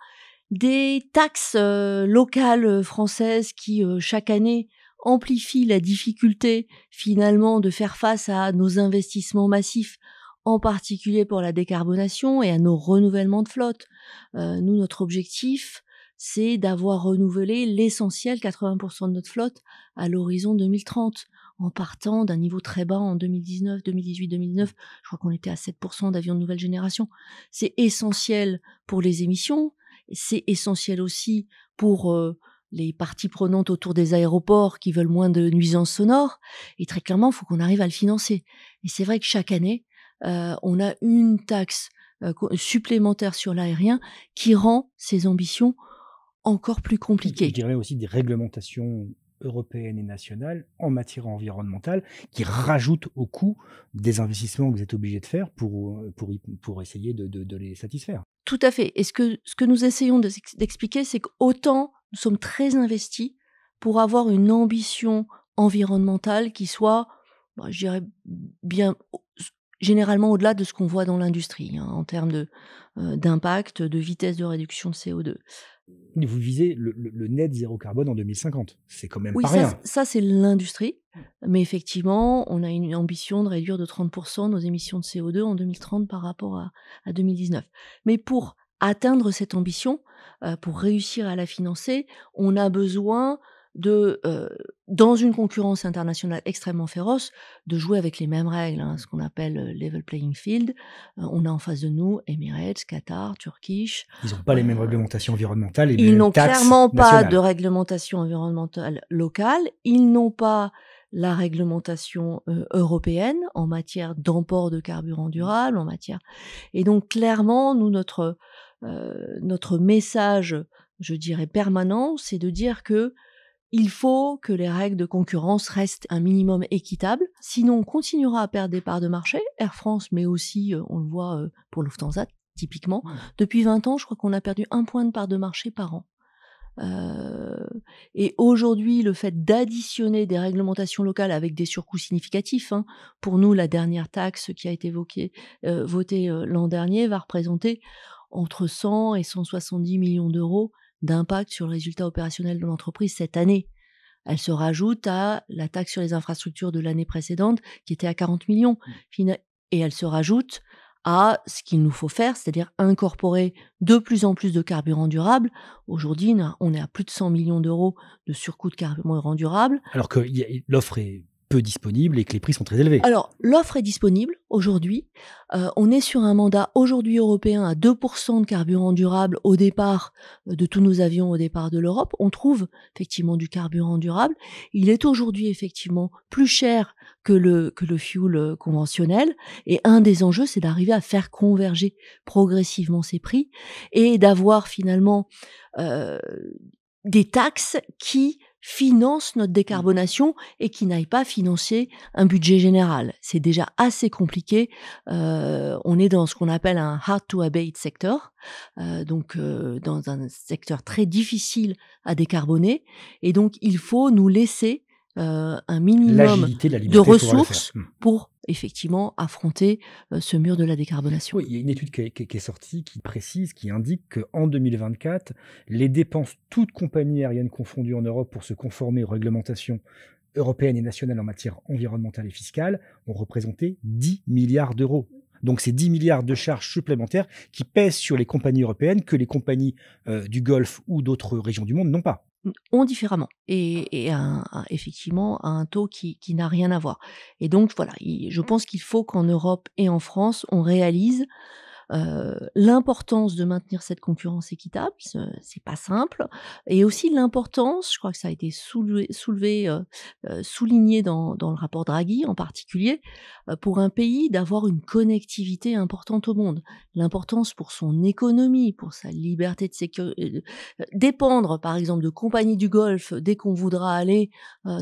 des taxes locales françaises qui, chaque année, amplifient la difficulté, finalement, de faire face à nos investissements massifs, en particulier pour la décarbonation et à nos renouvellements de flotte. Nous, notre objectif, c'est d'avoir renouvelé l'essentiel, 80% de notre flotte, à l'horizon 2030, en partant d'un niveau très bas en 2019, 2018, 2009. Je crois qu'on était à 7% d'avions de nouvelle génération. C'est essentiel pour les émissions, c'est essentiel aussi pour les parties prenantes autour des aéroports qui veulent moins de nuisances sonores. Et très clairement, il faut qu'on arrive à le financer. Et c'est vrai que chaque année, on a une taxe supplémentaire sur l'aérien qui rend ces ambitions encore plus compliquées. Je dirais aussi des réglementations européennes et nationales en matière environnementale qui rajoutent au coût des investissements que vous êtes obligés de faire pour essayer de les satisfaire. Tout à fait. Et ce que nous essayons d'expliquer, c'est qu'autant nous sommes très investis pour avoir une ambition environnementale qui soit, je dirais, bien généralement au-delà de ce qu'on voit dans l'industrie, en termes d'impact, de vitesse de réduction de CO2. Vous visez le net zéro carbone en 2050. C'est quand même pas rien. Oui, ça c'est l'industrie. Mais effectivement, on a une ambition de réduire de 30% nos émissions de CO2 en 2030 par rapport à 2019. Mais pour atteindre cette ambition, pour réussir à la financer, on a besoin dans une concurrence internationale extrêmement féroce, de jouer avec les mêmes règles, ce qu'on appelle level playing field. On a en face de nous Emirates, Qatar, Turkish. Ils n'ont pas les mêmes réglementations environnementales. Ils n'ont clairement pas de réglementation environnementale locale. Ils n'ont pas la réglementation européenne en matière d'emport de carburant durable, en matière. Et donc clairement, nous notre message, je dirais permanent, c'est de dire que il faut que les règles de concurrence restent un minimum équitables, sinon on continuera à perdre des parts de marché, Air France, mais aussi, on le voit pour Lufthansa, typiquement. Depuis 20 ans, je crois qu'on a perdu 1 point de part de marché par an. Et aujourd'hui, le fait d'additionner des réglementations locales avec des surcoûts significatifs, pour nous, la dernière taxe qui a été votée l'an dernier va représenter entre 100 et 170 millions d'euros d'impact sur le résultat opérationnel de l'entreprise cette année. Elle se rajoute à la taxe sur les infrastructures de l'année précédente qui était à 40 millions. Et elle se rajoute à ce qu'il nous faut faire, c'est-à-dire incorporer de plus en plus de carburant durable. Aujourd'hui, on est à plus de 100 millions d'euros de surcoût de carburant durable. Alors que l'offre est peu disponible et que les prix sont très élevés. Alors, l'offre est disponible aujourd'hui. On est sur un mandat aujourd'hui européen à 2% de carburant durable au départ de tous nos avions au départ de l'Europe. On trouve effectivement du carburant durable. Il est aujourd'hui effectivement plus cher que le fuel conventionnel. Et un des enjeux, c'est d'arriver à faire converger progressivement ces prix et d'avoir finalement des taxes qui financent notre décarbonation et qui n'aillent pas financer un budget général. C'est déjà assez compliqué. On est dans ce qu'on appelle un hard to abate sector, donc dans un secteur très difficile à décarboner. Et donc, il faut nous laisser un minimum de ressources pour effectivement affronter ce mur de la décarbonation. Oui, il y a une étude qui est sortie qui précise, qui indique qu'en 2024, les dépenses, toutes compagnies aériennes confondues en Europe pour se conformer aux réglementations européennes et nationales en matière environnementale et fiscale, ont représenté 10 milliards d'euros. Donc, c'est 10 milliards de charges supplémentaires qui pèsent sur les compagnies européennes que les compagnies du Golfe ou d'autres régions du monde n'ont pas. Ont différemment et effectivement à un taux qui n'a rien à voir. Et donc voilà, je pense qu'il faut qu'en Europe et en France, on réalise l'importance de maintenir cette concurrence équitable, c'est pas simple, et aussi l'importance, je crois que ça a été souligné dans le rapport Draghi en particulier, pour un pays d'avoir une connectivité importante au monde, l'importance pour son économie, pour sa liberté de sécurité, dépendre par exemple de compagnies du Golfe dès qu'on voudra aller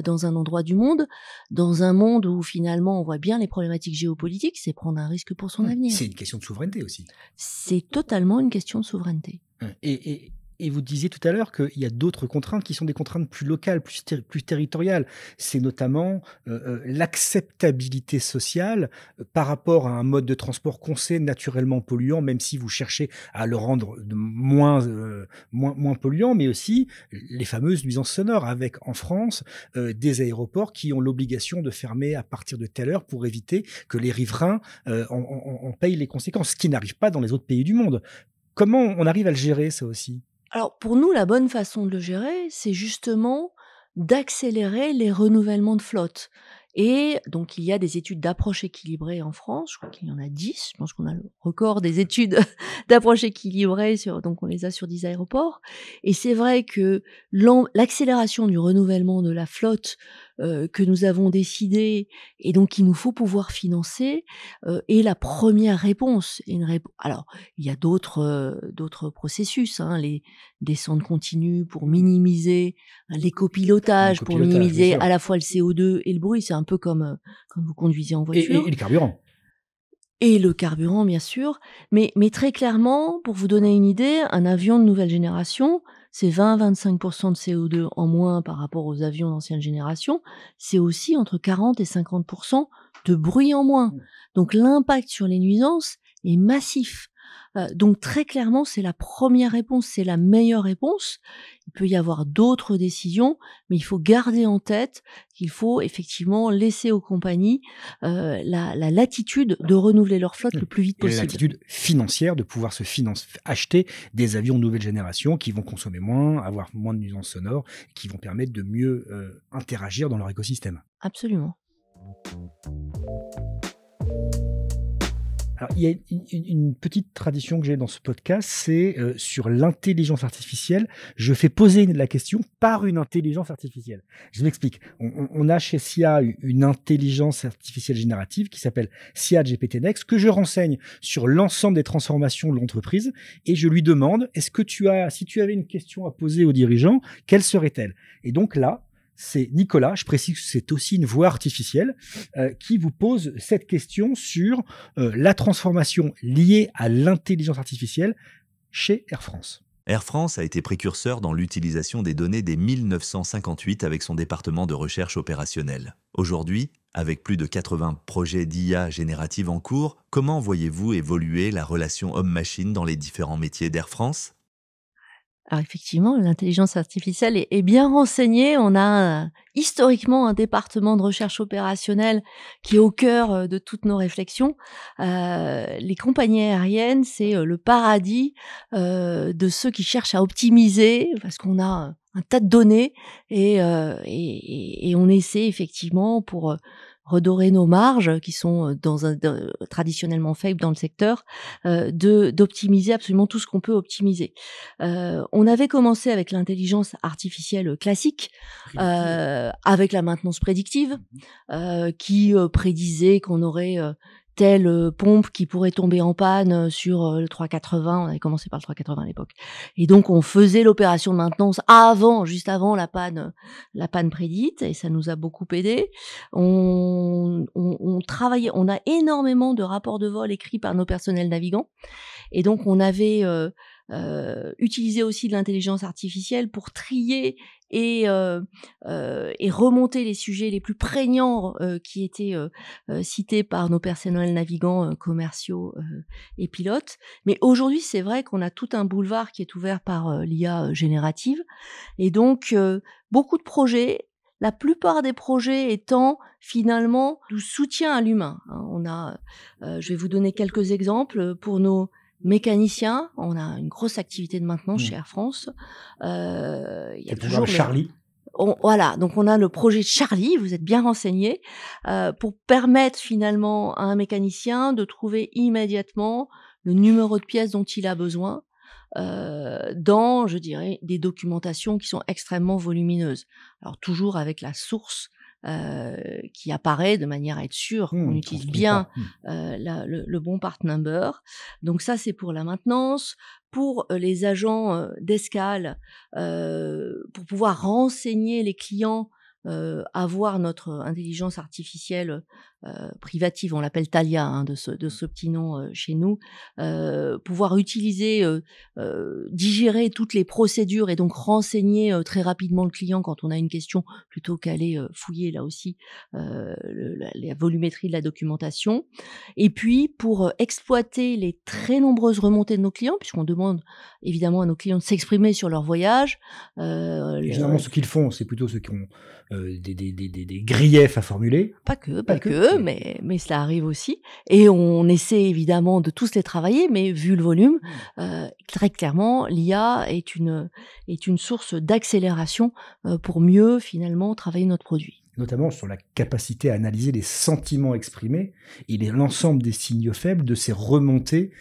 dans un endroit du monde, dans un monde où finalement on voit bien les problématiques géopolitiques, c'est prendre un risque pour son avenir. C'est une question de souveraineté aussi. C'est totalement une question de souveraineté. Et Et vous disiez tout à l'heure qu'il y a d'autres contraintes qui sont des contraintes plus locales, plus territoriales. C'est notamment l'acceptabilité sociale par rapport à un mode de transport qu'on sait naturellement polluant, même si vous cherchez à le rendre moins polluant, mais aussi les fameuses nuisances sonores, avec en France des aéroports qui ont l'obligation de fermer à partir de telle heure pour éviter que les riverains en payent les conséquences, ce qui n'arrive pas dans les autres pays du monde. Comment on arrive à le gérer, ça aussi ? Alors pour nous, la bonne façon de le gérer, c'est justement d'accélérer les renouvellements de flotte. Et donc il y a des études d'approche équilibrée en France, je crois qu'il y en a 10, je pense qu'on a le record des études d'approche équilibrée, donc on les a sur 10 aéroports. Et c'est vrai que l'accélération du renouvellement de la flotte que nous avons décidé et donc qu'il nous faut pouvoir financer est la première réponse. Alors il y a d'autres processus, les descentes continues pour minimiser l'écopilotage, pour minimiser à la fois le CO2 et le bruit. C'est un peu comme quand vous conduisez en voiture. Et le carburant. Et le carburant, bien sûr. Mais très clairement, pour vous donner une idée, un avion de nouvelle génération, c'est 20-25% de CO2 en moins par rapport aux avions d'ancienne génération. C'est aussi entre 40 et 50% de bruit en moins. Donc l'impact sur les nuisances est massif. Donc très clairement, c'est la première réponse, c'est la meilleure réponse. Il peut y avoir d'autres décisions, mais il faut garder en tête qu'il faut effectivement laisser aux compagnies la latitude de renouveler leur flotte le plus vite possible. Et la latitude financière de pouvoir acheter des avions de nouvelle génération qui vont consommer moins, avoir moins de nuisances sonores, qui vont permettre de mieux interagir dans leur écosystème. Absolument. Alors, il y a une petite tradition que j'ai dans ce podcast, c'est sur l'intelligence artificielle. Je fais poser la question par une intelligence artificielle. Je m'explique. On a chez SIA une intelligence artificielle générative qui s'appelle SIA GPT Next, que je renseigne sur l'ensemble des transformations de l'entreprise, et je lui demande, si tu avais une question à poser aux dirigeants, quelle serait-elle ? Et donc là, c'est Nicolas, je précise que c'est aussi une voix artificielle, qui vous pose cette question sur la transformation liée à l'intelligence artificielle chez Air France. Air France a été précurseur dans l'utilisation des données dès 1958 avec son département de recherche opérationnelle. Aujourd'hui, avec plus de 80 projets d'IA générative en cours, comment voyez-vous évoluer la relation homme-machine dans les différents métiers d'Air France ? Alors effectivement, l'intelligence artificielle est bien renseignée. On a historiquement un département de recherche opérationnelle qui est au cœur de toutes nos réflexions. Les compagnies aériennes, c'est le paradis de ceux qui cherchent à optimiser, parce qu'on a un tas de données et on essaie effectivement pour redorer nos marges qui sont traditionnellement faibles dans le secteur, d'optimiser absolument tout ce qu'on peut optimiser. On avait commencé avec l'intelligence artificielle classique, avec la maintenance prédictive, qui prédisait qu'on aurait telle pompe qui pourrait tomber en panne sur le 380. On avait commencé par le 380 à l'époque. Et donc, on faisait l'opération de maintenance juste avant la panne prédite, et ça nous a beaucoup aidé. On travaillait, on a énormément de rapports de vol écrits par nos personnels navigants. Et donc, on avait utilisé aussi de l'intelligence artificielle pour trier et remonter les sujets les plus prégnants qui étaient cités par nos personnels navigants commerciaux et pilotes. Mais aujourd'hui, c'est vrai qu'on a tout un boulevard qui est ouvert par l'IA générative. Et donc, beaucoup de projets, la plupart des projets étant finalement du soutien à l'humain. On a, je vais vous donner quelques exemples pour nos mécaniciens. On a une grosse activité de maintenance chez Air France. Il y a toujours Charlie. Voilà, donc on a le projet Charlie, vous êtes bien renseignés, pour permettre finalement à un mécanicien de trouver immédiatement le numéro de pièce dont il a besoin dans, je dirais, des documentations qui sont extrêmement volumineuses. Alors toujours avec la source qui apparaît de manière à être sûr qu'on utilise bien le bon part number. Donc ça, c'est pour la maintenance. Pour les agents d'escale, pour pouvoir renseigner les clients, avoir notre intelligence artificielle privative, on l'appelle Thalia, hein, de ce petit nom chez nous, pouvoir utiliser, digérer toutes les procédures et donc renseigner très rapidement le client quand on a une question, plutôt qu'aller fouiller là aussi la volumétrie de la documentation. Et puis pour exploiter les très nombreuses remontées de nos clients, puisqu'on demande évidemment à nos clients de s'exprimer sur leur voyage. Généralement, ce qu'ils font, c'est plutôt ceux qui ont des griefs à formuler. Pas que, mais cela arrive aussi. Et on essaie évidemment de tous les travailler, mais vu le volume, très clairement, l'IA est une source d'accélération pour mieux finalement travailler notre produit. Notamment sur la capacité à analyser les sentiments exprimés et l'ensemble des signaux faibles de ces remontées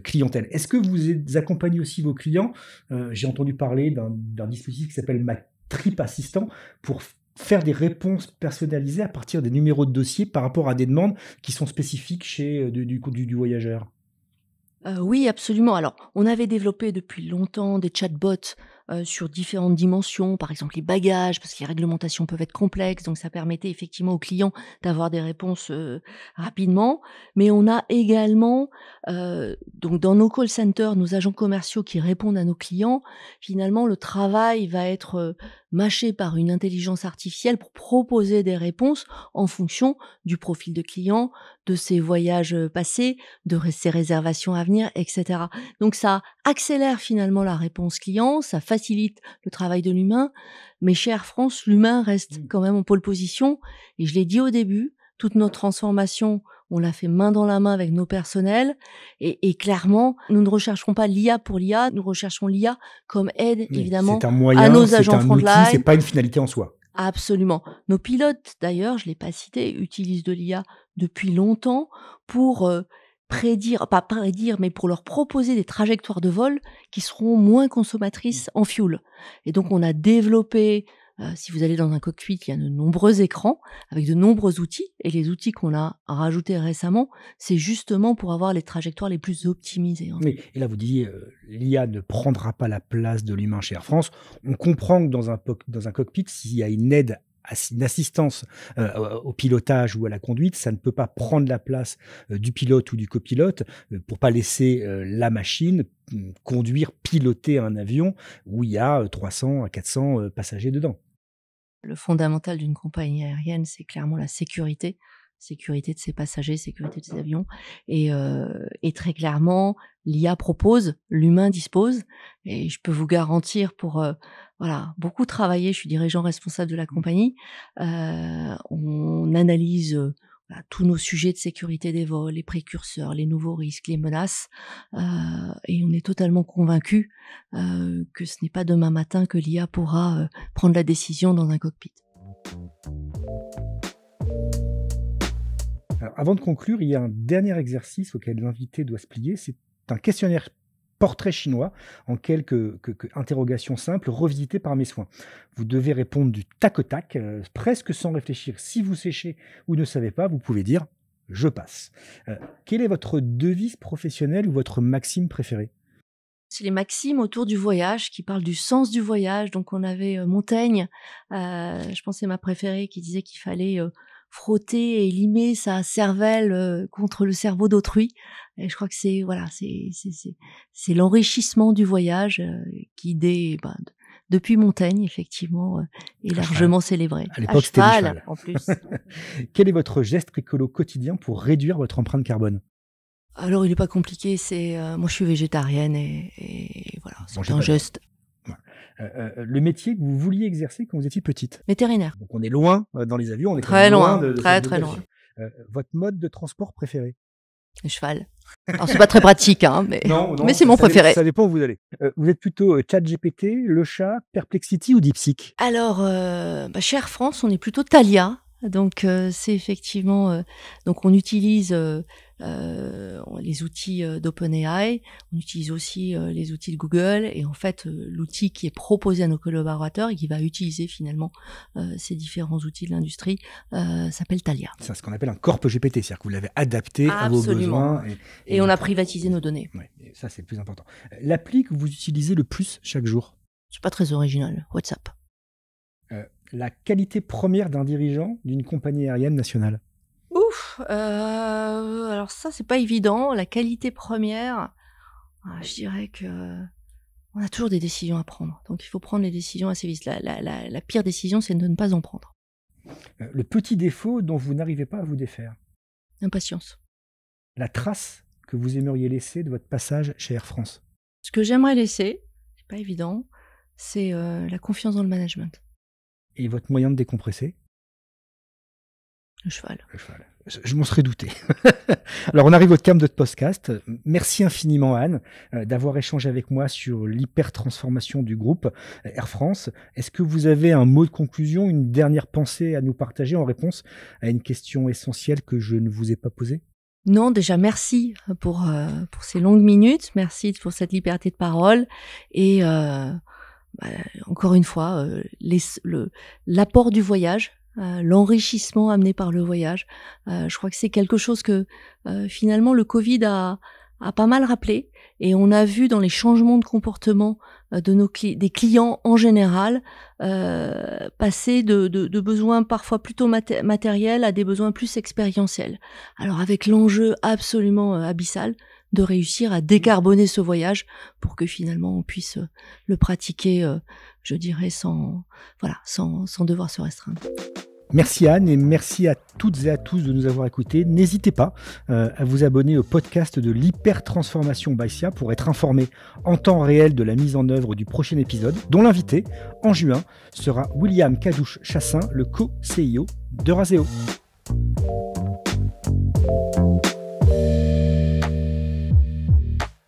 clientèle. Est-ce que vous accompagnez aussi vos clients? J'ai entendu parler d'un dispositif qui s'appelle Ma Trip Assistant pour faire des réponses personnalisées à partir des numéros de dossier par rapport à des demandes qui sont spécifiques chez du voyageur. Oui, absolument. Alors, on avait développé depuis longtemps des chatbots sur différentes dimensions, par exemple les bagages, parce que les réglementations peuvent être complexes, donc ça permettait effectivement aux clients d'avoir des réponses rapidement. Mais on a également, donc dans nos call centers, nos agents commerciaux qui répondent à nos clients, finalement le travail va être mâché par une intelligence artificielle pour proposer des réponses en fonction du profil de client, de ses voyages passés, de ses réservations à venir, etc. Donc ça accélère finalement la réponse client, ça facilite le travail de l'humain, mais chez Air France, l'humain reste quand même en pole position, et je l'ai dit au début, toute notre transformation, on l'a fait main dans la main avec nos personnels, et clairement, nous ne rechercherons pas l'IA pour l'IA, nous recherchons l'IA comme aide, évidemment, c'est un moyen, à nos agents frontline. Outil, c'est pas une finalité en soi. Absolument. Nos pilotes, d'ailleurs, je l'ai pas cité, utilisent de l'IA depuis longtemps pour pas prédire, mais pour leur proposer des trajectoires de vol qui seront moins consommatrices en fuel. Et donc, on a développé, si vous allez dans un cockpit, il y a de nombreux écrans avec de nombreux outils. Et les outils qu'on a rajoutés récemment, c'est justement pour avoir les trajectoires les plus optimisées. Oui, et là, vous disiez, l'IA ne prendra pas la place de l'humain chez Air France. On comprend que dans un cockpit, s'il y a une aide, une assistance au pilotage ou à la conduite, ça ne peut pas prendre la place du pilote ou du copilote pour pas laisser la machine conduire, piloter un avion où il y a 300 à 400 passagers dedans. Le fondamental d'une compagnie aérienne, c'est clairement la sécurité de ses passagers, sécurité de ses avions. Et très clairement, l'IA propose, l'humain dispose. Et je peux vous garantir pour beaucoup travailler, je suis dirigeant responsable de la compagnie, on analyse tous nos sujets de sécurité des vols, les précurseurs, les nouveaux risques, les menaces, et on est totalement convaincu que ce n'est pas demain matin que l'IA pourra prendre la décision dans un cockpit. Alors, avant de conclure, il y a un dernier exercice auquel l'invité doit se plier. C'est un questionnaire portrait chinois en quelques interrogations simples revisitées par mes soins. Vous devez répondre du tac au tac, presque sans réfléchir. Si vous séchez ou ne savez pas, vous pouvez dire « je passe ». Quelle est votre devise professionnelle ou votre maxime préférée ? C'est les maximes autour du voyage qui parlent du sens du voyage. Donc on avait Montaigne, je pense que c'est ma préférée, qui disait qu'il fallait frotter et limer sa cervelle contre le cerveau d'autrui. Et je crois que c'est l'enrichissement du voyage qui depuis Montaigne effectivement est largement célébré. À l'époque, c'était le cheval en plus. Quel est votre geste écolo quotidien pour réduire votre empreinte carbone ? Alors il n'est pas compliqué, moi je suis végétarienne et voilà, c'est un geste. Le métier que vous vouliez exercer quand vous étiez petite? Vétérinaire. Donc on est loin dans les avions, on est très loin, très loin. Votre mode de transport préféré? Le cheval. Alors c'est pas très pratique, mais c'est mon préféré. Ça dépend où vous allez. Vous êtes plutôt ChatGPT, Le Chat, Perplexity ou DeepSeek? Alors, chez Air France, on est plutôt Thalia. Donc c'est effectivement, donc on utilise les outils d'OpenAI, on utilise aussi les outils de Google, et en fait l'outil qui est proposé à nos collaborateurs et qui va utiliser finalement ces différents outils de l'industrie s'appelle Thalia. C'est ce qu'on appelle un corp GPT, c'est-à-dire que vous l'avez adapté à vos besoins. Et on a privatisé nos données. Ouais, ça c'est le plus important. L'appli que vous utilisez le plus chaque jour? C'est pas très original, WhatsApp. La qualité première d'un dirigeant d'une compagnie aérienne nationale? Alors ça, c'est pas évident. La qualité première, je dirais que on a toujours des décisions à prendre. Donc il faut prendre les décisions assez vite. La pire décision, c'est de ne pas en prendre. Le petit défaut dont vous n'arrivez pas à vous défaire. Impatience. La trace que vous aimeriez laisser de votre passage chez Air France. Ce que j'aimerais laisser, c'est pas évident, c'est la confiance dans le management. Et votre moyen de décompresser? Le cheval. Le cheval. Je m'en serais douté. Alors, on arrive au terme de notre podcast. Merci infiniment, Anne, d'avoir échangé avec moi sur l'hyper-transformation du groupe Air France. Est-ce que vous avez un mot de conclusion, une dernière pensée à nous partager en réponse à une question essentielle que je ne vous ai pas posée? Non, déjà, merci pour ces longues minutes. Merci pour cette liberté de parole. Et encore une fois, l'apport du voyage, l'enrichissement amené par le voyage. Je crois que c'est quelque chose que finalement le Covid a pas mal rappelé, et on a vu dans les changements de comportement des clients en général passer de besoins parfois plutôt matériels à des besoins plus expérientiels. Alors avec l'enjeu absolument abyssal de réussir à décarboner ce voyage pour que finalement on puisse le pratiquer, je dirais, sans devoir se restreindre. Merci Anne, et merci à toutes et à tous de nous avoir écoutés. N'hésitez pas à vous abonner au podcast de l'hyper-transformation by SIA pour être informé en temps réel de la mise en œuvre du prochain épisode, dont l'invité, en juin, sera William Kadouche-Chassin, le co-CIO d'Euraseo.